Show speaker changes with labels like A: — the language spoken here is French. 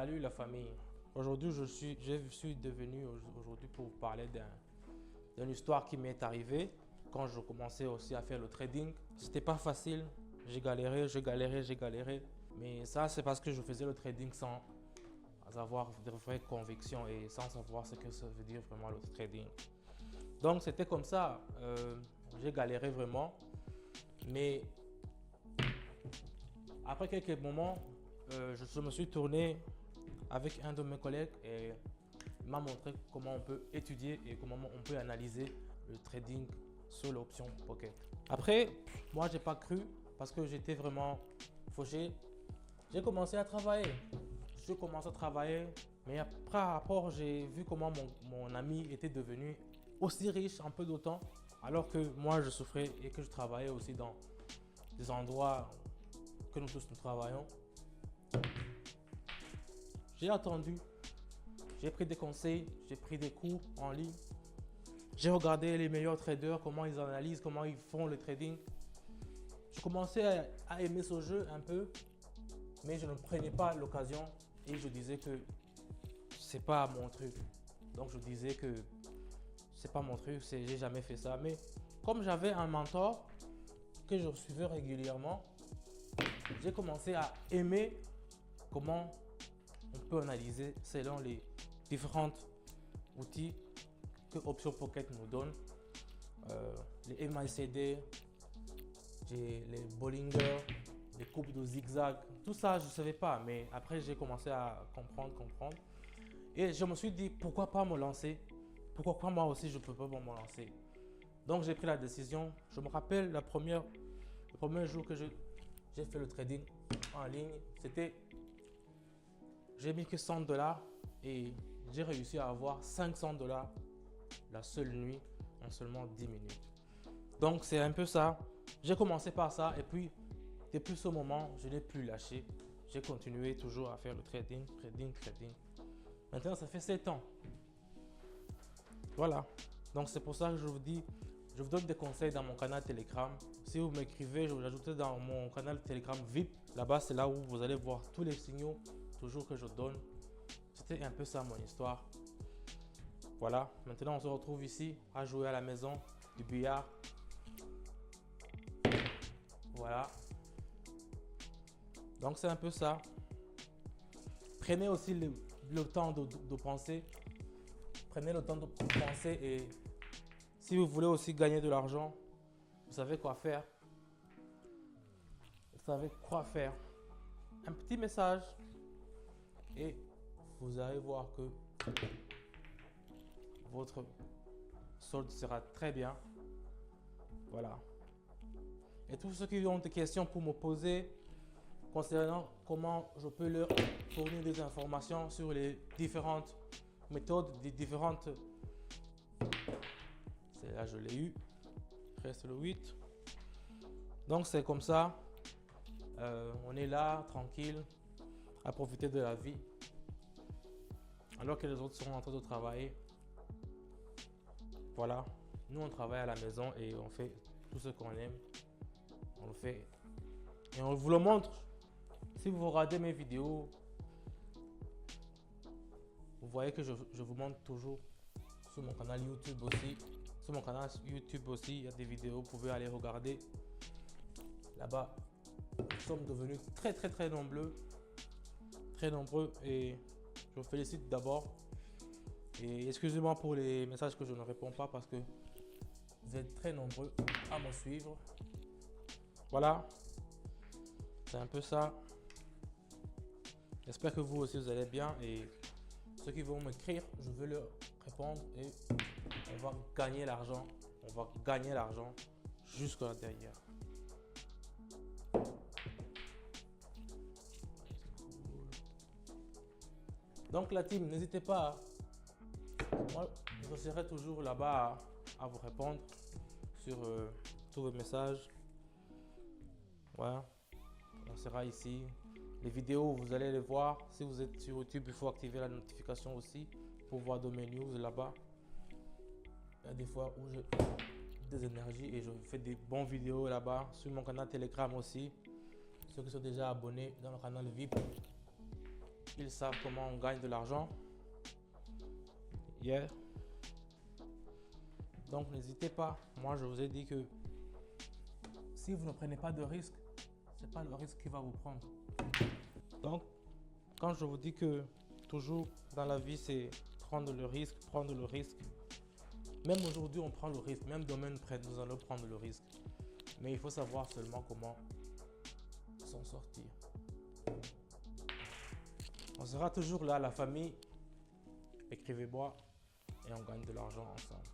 A: Salut la famille. Aujourd'hui, je suis devenu aujourd'hui pour vous parler d'une histoire qui m'est arrivée quand je commençais aussi à faire le trading. C'était pas facile. J'ai galéré, j'ai galéré. Mais ça, c'est parce que je faisais le trading sans avoir de vraies convictions et sans savoir ce que ça veut dire vraiment le trading. Donc, c'était comme ça. J'ai galéré vraiment. Mais après quelques moments, je me suis tourné avec un de mes collègues et il m'a montré comment on peut étudier et comment on peut analyser le trading sur l'option Pocket. Après, moi, j'ai pas cru parce que j'étais vraiment fauché. J'ai commencé à travailler. Mais après, j'ai vu comment mon ami était devenu aussi riche en peu de temps, alors que moi, je souffrais et que je travaillais aussi dans des endroits que nous tous nous travaillons. J'ai attendu, j'ai pris des conseils, j'ai pris des cours en ligne. J'ai regardé les meilleurs traders, comment ils analysent, comment ils font le trading. Je commençais à aimer ce jeu un peu, mais je ne prenais pas l'occasion et je disais que c'est pas mon truc. Donc je disais que c'est pas mon truc, j'ai jamais fait ça. Mais comme j'avais un mentor que je suivais régulièrement, j'ai commencé à aimer comment on peut analyser selon les différents outils que Option Pocket nous donne. Les MACD, les Bollinger, les courbes de zigzag, tout ça je ne savais pas, mais après j'ai commencé à comprendre. Et je me suis dit pourquoi pas me lancer, pourquoi pas moi aussi je ne peux pas me lancer. Donc j'ai pris la décision. Je me rappelle le premier jour que j'ai fait le trading en ligne, j'ai mis que $100 et j'ai réussi à avoir $500 la seule nuit en seulement 10 minutes. Donc c'est un peu ça. J'ai commencé par ça et puis depuis ce moment, je n'ai plus lâché. J'ai continué toujours à faire le trading. Maintenant, ça fait 7 ans. Voilà. Donc c'est pour ça que je vous dis, je vous donne des conseils dans mon canal Telegram. Si vous m'écrivez, je vous ajoute dans mon canal Telegram VIP. Là-bas, c'est là où vous allez voir tous les signaux toujours que je donne. C'était un peu ça mon histoire. Voilà. Maintenant, on se retrouve ici à jouer à la maison du billard. Voilà. Donc c'est un peu ça. Prenez aussi le temps de penser. Prenez le temps de penser et si vous voulez aussi gagner de l'argent, vous savez quoi faire. Vous savez quoi faire. Un petit message et vous allez voir que votre solde sera très bien. Voilà. Et tous ceux qui ont des questions pour me poser concernant comment je peux leur fournir des informations sur les différentes méthodes, des différentes... C'est là, je l'ai eu. Reste le 8. Donc c'est comme ça. On est là, tranquille, à profiter de la vie. Alors que les autres sont en train de travailler. Voilà. Nous, on travaille à la maison et on fait tout ce qu'on aime. On le fait. Et on vous le montre. Si vous regardez mes vidéos, vous voyez que je vous montre toujours sur mon canal YouTube aussi. Sur mon canal YouTube aussi, il y a des vidéos, vous pouvez aller regarder. Là-bas, nous sommes devenus très nombreux. Très nombreux et je vous félicite d'abord. Et excusez-moi pour les messages que je ne réponds pas parce que vous êtes très nombreux à me suivre. Voilà. C'est un peu ça. J'espère que vous aussi vous allez bien et ceux qui vont m'écrire, je vais leur répondre et on va gagner l'argent. On va gagner l'argent jusqu'à derrière. Donc la team, n'hésitez pas. Moi, je serai toujours là-bas à vous répondre sur tous vos messages. Voilà. On sera ici. Les vidéos, vous allez les voir. Si vous êtes sur YouTube, il faut activer la notification aussi pour voir de mes news là-bas. Il y a des fois où j'ai des énergies et je fais des bonnes vidéos là-bas. Sur mon canal Telegram aussi. Ceux qui sont déjà abonnés dans le canal VIP, Ils savent comment on gagne de l'argent. Yeah. Donc n'hésitez pas. Moi, je vous ai dit que si vous ne prenez pas de risque, c'est pas le risque qui va vous prendre. Donc, quand je vous dis que toujours dans la vie, c'est prendre le risque, prendre le risque. Même aujourd'hui, on prend le risque. Même domaine près, nous allons prendre le risque. Mais il faut savoir seulement comment s'en sortir. On sera toujours là, la famille. Écrivez-moi et on gagne de l'argent ensemble.